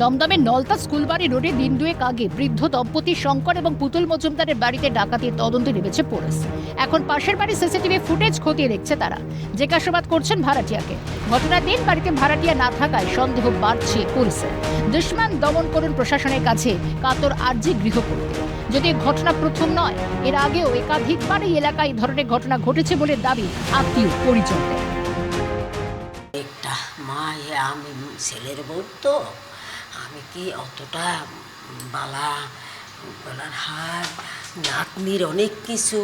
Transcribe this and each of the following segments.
দমদমের নলতা স্কুলবাড়ি রোডে দিন দুয়েক আগে বৃদ্ধ দম্পতি শঙ্কর এবং পুতুল মজুমদারের বাড়িতে ডাকাতির তদন্তে নেমেছে পুলিশ। এখন পাশের বাড়ির সিসিটিভি ফুটেজ খতিয়ে দেখছে তারা। জিজ্ঞাসাবাদ করছেন ভাড়াটিয়াকে। ঘটনার দিন বাড়িতে ভাড়াটিয়া না থাকায় সন্দেহ বাড়ছে পুলিশের। দুশমন দমন করুন প্রশাসনের কাছে কাতর আর্জি গৃহকর্মী। যদি ঘটনা প্রথম নয়, এর আগেও একাধিকবার এই এলাকায় এই ধরনের ঘটনা ঘটেছে বলে দাবি আত্মীয় পরিজনদের। একটা মা আমি ছেলের বউ তো, আমি কি অতটা গলার হার নাতনির অনেক কিছু,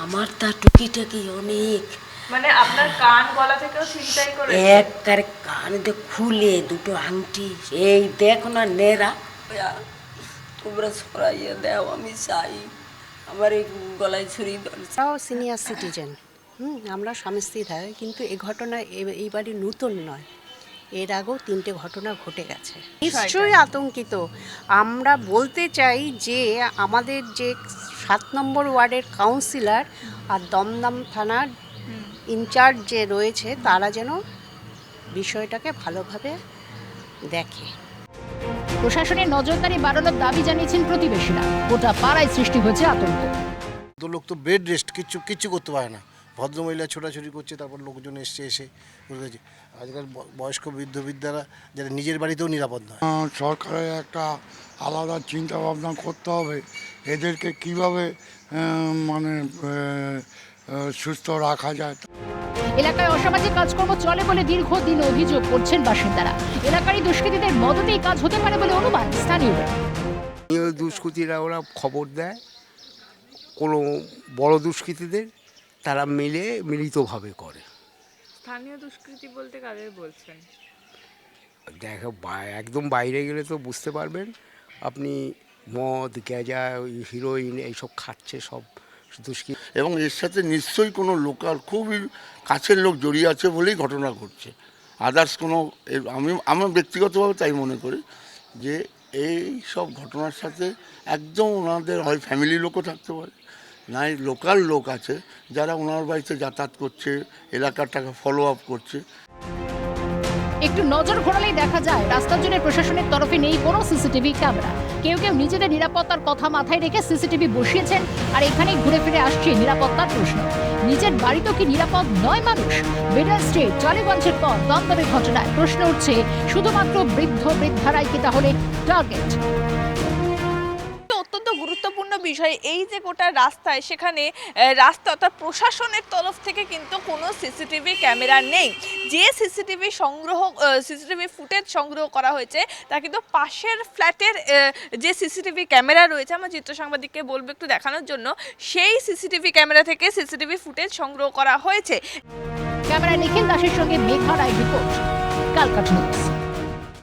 আমার তা টুকিটাকি অনেক, মানে আপনার কান গলা থেকেও ছিনতাই করে একবারে কান খুলে দুটো আংটি, এই দেখো না নেড়া, তোমরা সরাইয়ে দাও, আমি চাই আমার এই গলায় ছুরি। তাও সিনিয়র সিটিজেন, আমরা স্বামী স্ত্রী থাকি, কিন্তু এই ঘটনা এইবারই নতুন নয়, এর আগেও 3টে ঘটনা ঘটে গেছে। নিশ্চয়ই আতঙ্কিত। আমরা বলতে চাই যে আমাদের যে 7 নম্বর ওয়ার্ডের কাউন্সিলর আর দমদম থানার ইনচার্জ যে রয়েছে, তারা যেন বিষয়টাকে ভালোভাবে দেখে। প্রশাসনের নজরদারি বাড়ানোর দাবি জানিয়েছেন প্রতিবেশীরা। গোটা পাড়ায় সৃষ্টি হয়েছে আতঙ্ক। লোক তো বেড রেস্ট কিচ্ছু করতে পারে না, ভদ্রমহিলা ছোটাছুটি করছে, তারপর লোকজন এসে আজকাল বয়স্ক বৃদ্ধরা যারা নিজের বাড়িতেও নিরাপদ নয়। সরকারের একটা আলাদা চিন্তা ভাবনা করতে হবে, এদেরকে কিভাবে মানে সুস্থ রাখা যায়। এলাকায় অসামাজিক কাজকর্ম চলে বলে দীর্ঘদিন অভিযোগ করছেন বাসিন্দারা। এলাকারই দুষ্কৃতীদের মদতেই কাজ হতে পারে বলে অনুমান স্থানীয়দের। দুষ্কৃতীরা ওরা খবর দেয় কোনো বড় দুষ্কৃতীদের, তারা মিলিতভাবে করে। স্থানীয় দুষ্কৃতী বলতে কাদের বলছেন? দেখো একদম বাইরে গেলে তো বুঝতে পারবেন আপনি, মদ গ্যাজা হিরোইন এইসব খাচ্ছে সব দুষ্কৃতী, এবং এর সাথে নিশ্চয়ই কোনো লোকাল খুবই কাছের লোক জড়িয়ে আছে বলেই ঘটনা ঘটছে। আদার্স কোনো, আমি ব্যক্তিগতভাবে তাই মনে করি যে এই সব ঘটনার সাথে একদম ওনাদের হয় ফ্যামিলি লোকও থাকতে পারে, নাই লোকাল লোক আছে যারা ওনার বাড়িতে যাতায়াত করছে, এলাকাটাকে ফলো আপ করছে। একটু নজর ঘোরালেই দেখা যায় রাস্তার জন্য প্রশাসনের তরফে নেই কোনো সিসিটিভি ক্যামেরা। কেউ নিজেদের নিরাপত্তার কথা মাথায় রেখে সিসিটিভি বসিয়েছেন, আর এখানেই ঘুরে ফিরে আসছে নিরাপত্তার প্রশ্ন। নিজের বাড়িতেও কি নিরাপদ নয় মানুষ? বেডার স্ট্রিট টালিগঞ্জের পর দমদমের ঘটনায় প্রশ্ন উঠছে, শুধুমাত্র বৃদ্ধারাই কি তাহলে টার্গেট? অত্যন্ত গুরুত্বপূর্ণ বিষয় এই যে গোটা রাস্তায়, সেখানে রাস্তা অর্থাৎ প্রশাসনের তরফ থেকে কিন্তু কোনো সিসিটিভি ক্যামেরা নেই। যে সিসিটিভি ফুটেজ সংগ্রহ করা হয়েছে তা কিন্তু পাশের ফ্ল্যাটের যে সিসিটিভি ক্যামেরা রয়েছে, আমার চিত্র সাংবাদিককে বলবো একটু দেখানোর জন্য, সেই সিসিটিভি ক্যামেরা থেকে সিসিটিভি ফুটেজ সংগ্রহ করা হয়েছে। ক্যামেরা নিখিল দাসের সঙ্গে মেঘা রায় রিপোর্ট, কালকাটা নিউজ।